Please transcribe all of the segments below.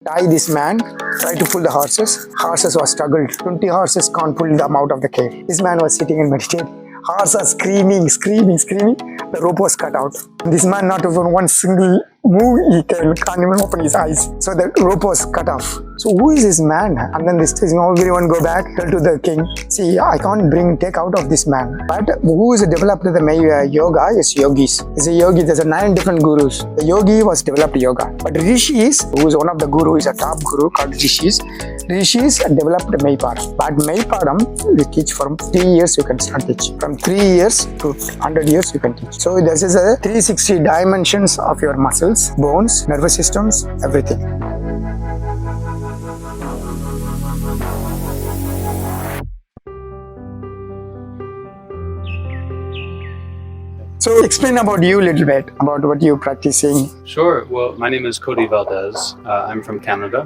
Tie this man, try to pull the horses. Horses were struggled. 20 horses can't pull them out of the cave. This man was sitting and meditating. Horses are screaming. The rope was cut out. This man, not even one single move, he can't even open his eyes. So the rope was cut off. So who is this man? And then this is everyone go back, tell to the king, see, I can't take out of this man. But who is developed the yoga is yogis. Is a yogi. There's 9 different gurus. The yogi was developed yoga. But rishis, who is one of the guru, is a top guru called rishis. Rishis developed Maipadam. But Maipadam, we teach from 3 years you can start teach. From 3 years to 100 years you can teach. So this is a 360 dimensions of your muscles, bones, nervous systems, everything. So explain about you a little bit, about what you're practicing. Sure. Well, my name is Cody Valdez. I'm from Canada.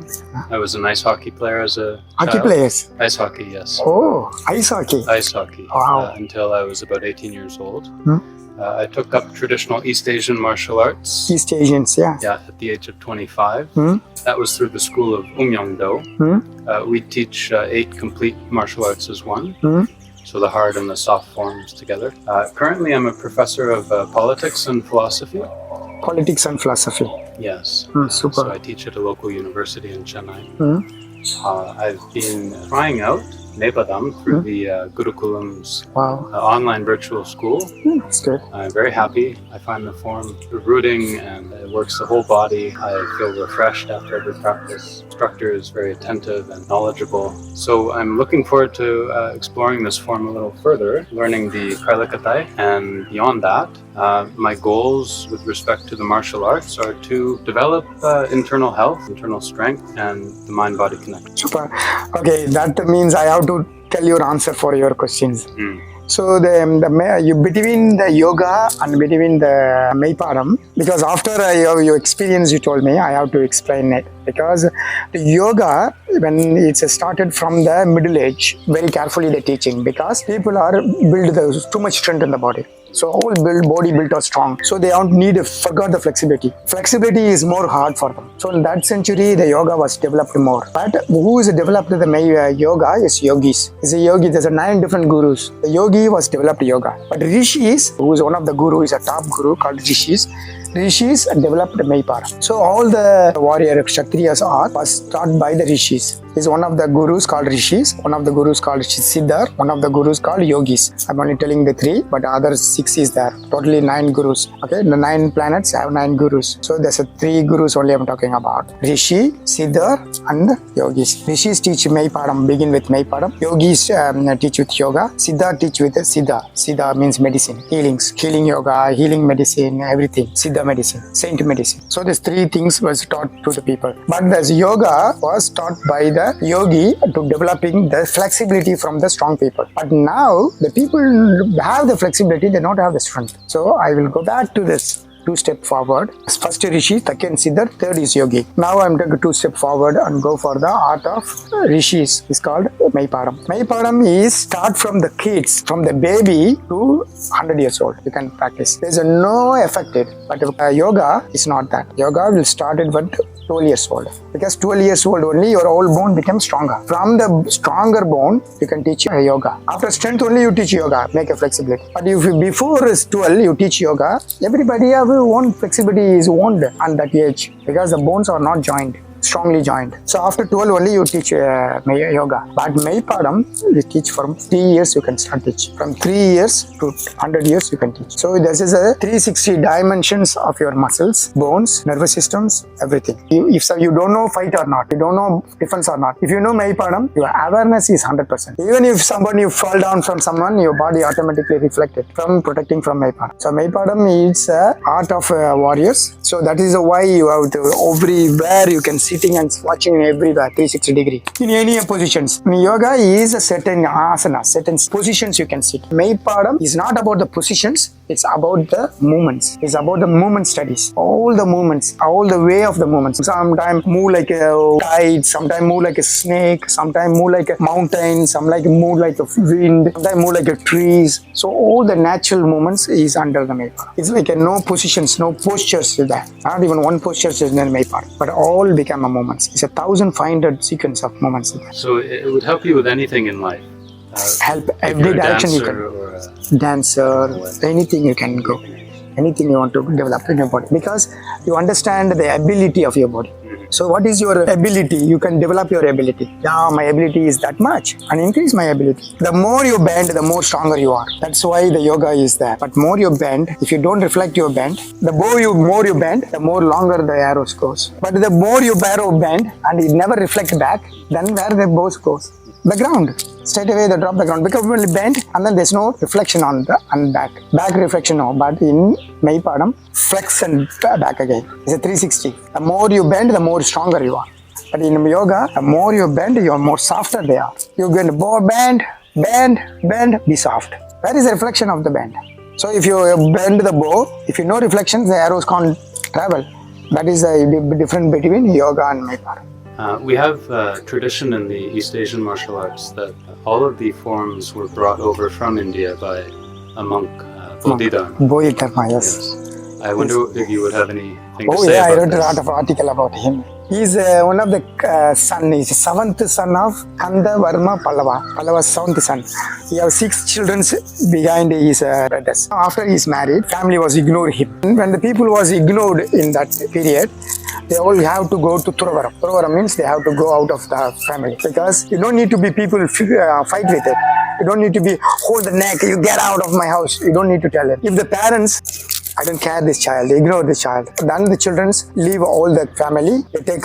I was an ice hockey player as a Hockey child. players? Ice hockey, yes. Oh, ice hockey. Ice hockey. Wow. Until I was about 18 years old. I took up traditional East Asian martial arts. East Asians, yeah. Yeah, at the age of 25. That was through the school of Do. We teach 8 complete martial arts as one. So the hard and the soft forms together. Currently, I'm a professor of politics and philosophy. Politics and philosophy. Yes. Super. So I teach at a local university in Chennai. I've been trying out Maipadam through the Gurukulam's online virtual school. That's good. I'm very happy. I find the form rooting and it works the whole body. I feel refreshed after every practice. The instructor is very attentive and knowledgeable. So I'm looking forward to exploring this form a little further, learning the Karalakattai, and beyond that, my goals with respect to the martial arts are to develop internal health, internal strength, and the mind-body connection. Super. Okay, that means I have to tell your answer for your questions. So you between the yoga and between the Maipadam, because after your experience you told me, I have to explain it. Because the yoga, when it's started from the middle age, very carefully they're teaching, because people are build too much strength in the body. So whole body built are strong. So they don't forgot the flexibility. Flexibility is more hard for them. So in that century, the yoga was developed more. But who is developed the yoga is yogis. Is a yogi. There's 9 different gurus. The yogi was developed yoga. But rishis, who is one of the guru, is a top guru called rishis. Rishis developed Maipadam. So all the warrior Kshatriyas was taught by the rishis. Is one of the gurus called rishis, one of the gurus called Siddhar, one of the gurus called yogis. I'm only telling the 3, but other 6 is there. Totally 9 gurus. Okay, the 9 planets have 9 gurus. So there's 3 gurus only I'm talking about. Rishi, Siddhar, and yogis. Rishis teach Maipadam, begin with Maipadam. Yogis teach with yoga. Siddhar teach with Siddha. Siddha means medicine, healing yoga, healing medicine, everything. Siddha medicine, saint medicine. So these 3 things was taught to the people. But this yoga was taught by the yogi to developing the flexibility from the strong people. But now the people have the flexibility, they don't have the strength. So I will go back to this 2 steps forward. First Rishi, second Siddhar, third is yogi. Now I'm taking 2 steps forward and go for the art of rishis. It's called Maipadam. Maipadam is start from the kids, from the baby to 100 years old. You can practice. There's no effective, but yoga is not that. Yoga will start at 12 years old. Because 12 years old only your whole bone becomes stronger. From the stronger bone, you can teach yoga. After strength only you teach yoga, make a flexibility. But if before 12 you teach yoga, everybody have one flexibility is owned at that age, because the bones are not joined. Strongly joined. So after 12 only you teach yoga. But Maipadam, you teach from 3 years you can start teach. From 3 years to 100 years you can teach. So this is a 360 dimensions of your muscles, bones, nervous systems, everything. If you don't know fight or not, you don't know defense or not. If you know Maipadam, your awareness is 100%. Even if you fall down from someone, your body automatically reflected from protecting from Maipadam. So Maipadam is art of warriors. So that is why you have to everywhere you can sitting and watching everywhere 360 degree in any positions. Yoga is a certain asana, certain positions you can sit. Maipadam is not about the positions, it's about the movements. It's about the movement studies. All the movements, all the way of the movements. Sometimes move like a kite, sometimes move like a snake, sometimes move like a mountain, sometimes move like a wind, sometimes move like a trees. So all the natural movements is under the Maipadam. It's like no positions, no postures is there. Not even one posture is in the Maipadam, but all become Dharma movements. It's 1,500 sequence of movements. So it would help you with anything in life. Help If every you're a direction you dancer can. or a Dancer, anything you can go. Anything you want to develop in your body. Because you understand the ability of your body. So what is your ability? You can develop your ability. Yeah, my ability is that much and increase my ability. The more you bend, the more stronger you are. That's why the yoga is there. But more you bend, if you don't reflect your bend, the more you bend, the more longer the arrows goes. But the more you bend and it never reflect back, then where the bow goes? The ground. Straight away they drop the ground because we only bend and then there's no reflection on the back. Back reflection no, but in Maipadam, flex and back again. It's a 360. The more you bend, the more stronger you are. But in yoga, the more you bend, you're more softer they are. You're going to bend, be soft. Where is the reflection of the bend? So if you bend the bow, if you know reflections, the arrows can't travel. That is the difference between yoga and Maipadam. We have a tradition in the East Asian martial arts that all of the forms were brought over from India by a monk, Bodhidharma. Bodhidharma, yes. I wonder if you would have anything to Oh say yeah, I about wrote a this. lot of article about him. He's one of the son. He's the seventh son of Kanda Varma Pallava. Pallava's seventh son. He has 6 children behind his brothers. After he's married, family was ignored him. When the people was ignored in that period, they all have to go to Thuravaram. Thuravaram means they have to go out of the family because you don't need to be people fight with it. You don't need to be hold the neck. You get out of my house. You don't need to tell it. If the parents, I don't care this child, they ignore this child. Then the children leave all the family. They take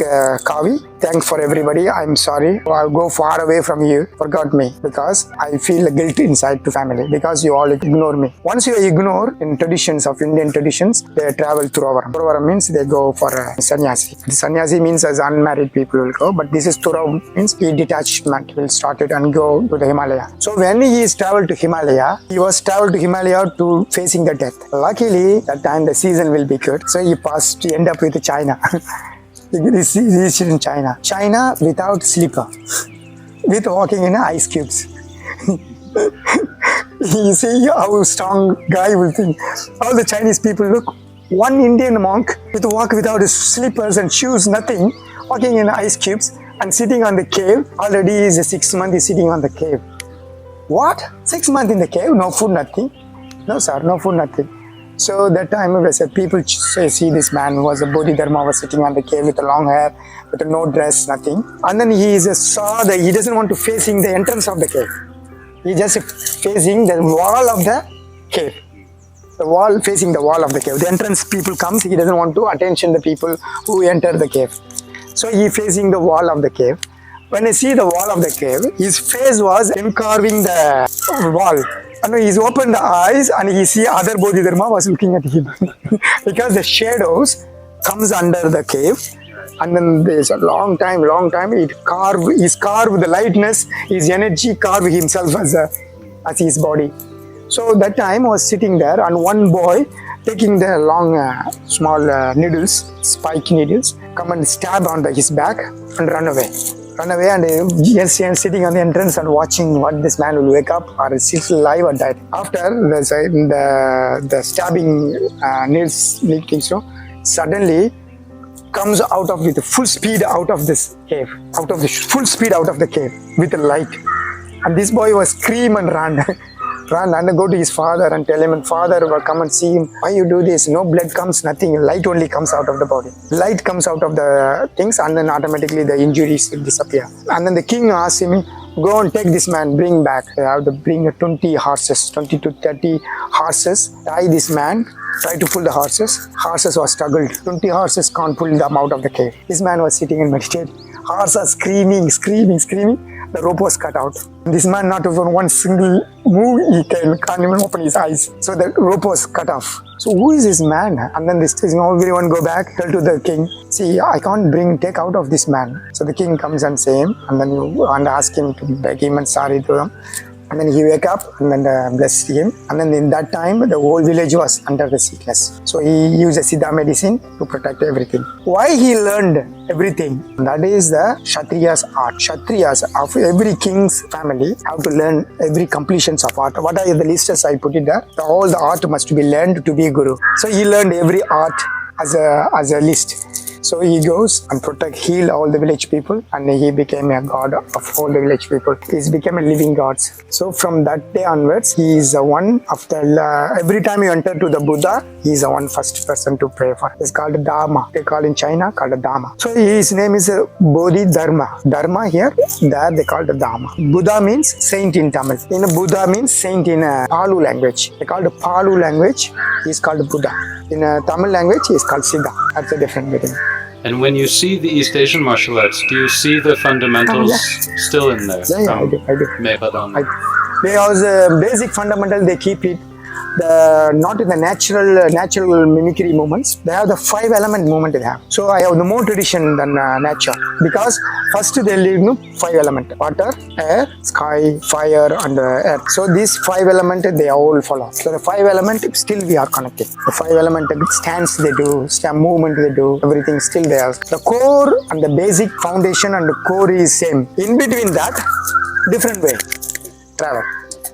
kavi. Thanks for everybody. I'm sorry. I'll go far away from you. Forgot me because I feel guilt inside to family because you all ignore me. Once you ignore in traditions of Indian traditions, they travel to Thuravaram. Thuravaram means they go for sannyasi. The sannyasi means as unmarried people will go, but this is Thuravaram means detachment will start it and go to the Himalaya. So when he is traveled to Himalaya, he was traveled to Himalaya to facing the death. Luckily, that time the season will be good. So he passed, he end up with China. He reached in China. China without slipper, with walking in ice cubes. You see how strong guy will think. All the Chinese people look. One Indian monk with walk without his slippers and shoes, nothing, walking in ice cubes and sitting on the cave. Already is a 6 month. He's sitting on the cave. What? 6 months in the cave? No food, nothing. No sir, no food, nothing. So that time I said, people see this man was a Bodhidharma, was sitting on the cave with a long hair, with no dress, nothing. And then he saw that he doesn't want to facing the entrance of the cave. He just facing the wall of the cave. The wall, facing the wall of the cave. The entrance people comes, he doesn't want to attention the people who enter the cave. So he facing the wall of the cave. When I see the wall of the cave, his face was carving the wall. And he's opened the eyes and he see other Bodhidharma was looking at him. Because the shadows comes under the cave. And then there's a long time, he's carved the lightness, his energy carved himself as his body. So that time I was sitting there and one boy taking the long, small needles, spike needles, come and stab on his back and run away and just sitting on the entrance and watching what this man will wake up or sit alive or die. After the stabbing needles, so suddenly comes out of with full speed out of this cave, full speed out of the cave with the light. And this boy was scream and run and go to his father and tell him, and father will come and see him. Why you do this? No blood comes, nothing. Light only comes out of the body. Light comes out of the things and then automatically the injuries will disappear. And then the king asked him, go and take this man, bring back. They have to bring 20 horses, 20 to 30 horses, tie this man, try to pull the horses. Horses was struggled. 20 horses can't pull them out of the cave. This man was sitting and meditating. Horses are screaming. The rope was cut out. This man, not even one single move, he can't even open his eyes. So the rope was cut off. So who is this man? And then everyone go back, tell to the king, see, I can't take out of this man. So the king comes and say him, and then and ask him to beg him and sorry to him. And then he wake up and then bless him. And then in that time, the whole village was under the sickness. So he used a Siddha medicine to protect everything. Why he learned everything? That is the Kshatriya's art. Kshatriyas of every king's family have to learn every completions of art. What are the lists I put it there? All the art must be learned to be a guru. So he learned every art as a list. So he goes and heal all the village people, and he became a god of all the village people. He's become a living god. So from that day onwards, he is the one of the, every time you enter to the Buddha, he is the one first person to pray for. It's called Dharma. They call in China called Dharma. So his name is Bodhidharma. Dharma here, there they call the Dharma. Buddha means saint in Tamil. In Buddha means saint in Palu language. They call the Palu language. He is called Buddha. In Tamil language, he is called Siddha. That's a different meaning. And when you see the East Asian martial arts, do you see the fundamentals still in there? Yeah, I do. Mepadon. They have basic fundamental, they keep it. Not in the natural mimicry movements. They have the 5 element movement they have. So I have the more tradition than nature, because first they live 5 element: water, air, sky, fire, and earth. So these 5 element they all follow. So the 5 element still we are connected. The 5 element stance they do, movement they do, everything still there. The core and the basic foundation and the core is same. In between that, different way travel.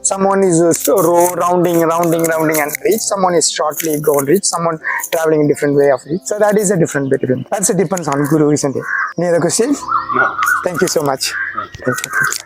Someone is rounding and reach. Someone is shortly go and reach. Someone traveling in different way of reach. So that is a different between. That's a depends on guru, isn't it? Any other question? No. Thank you so much. Thank you. Thank you.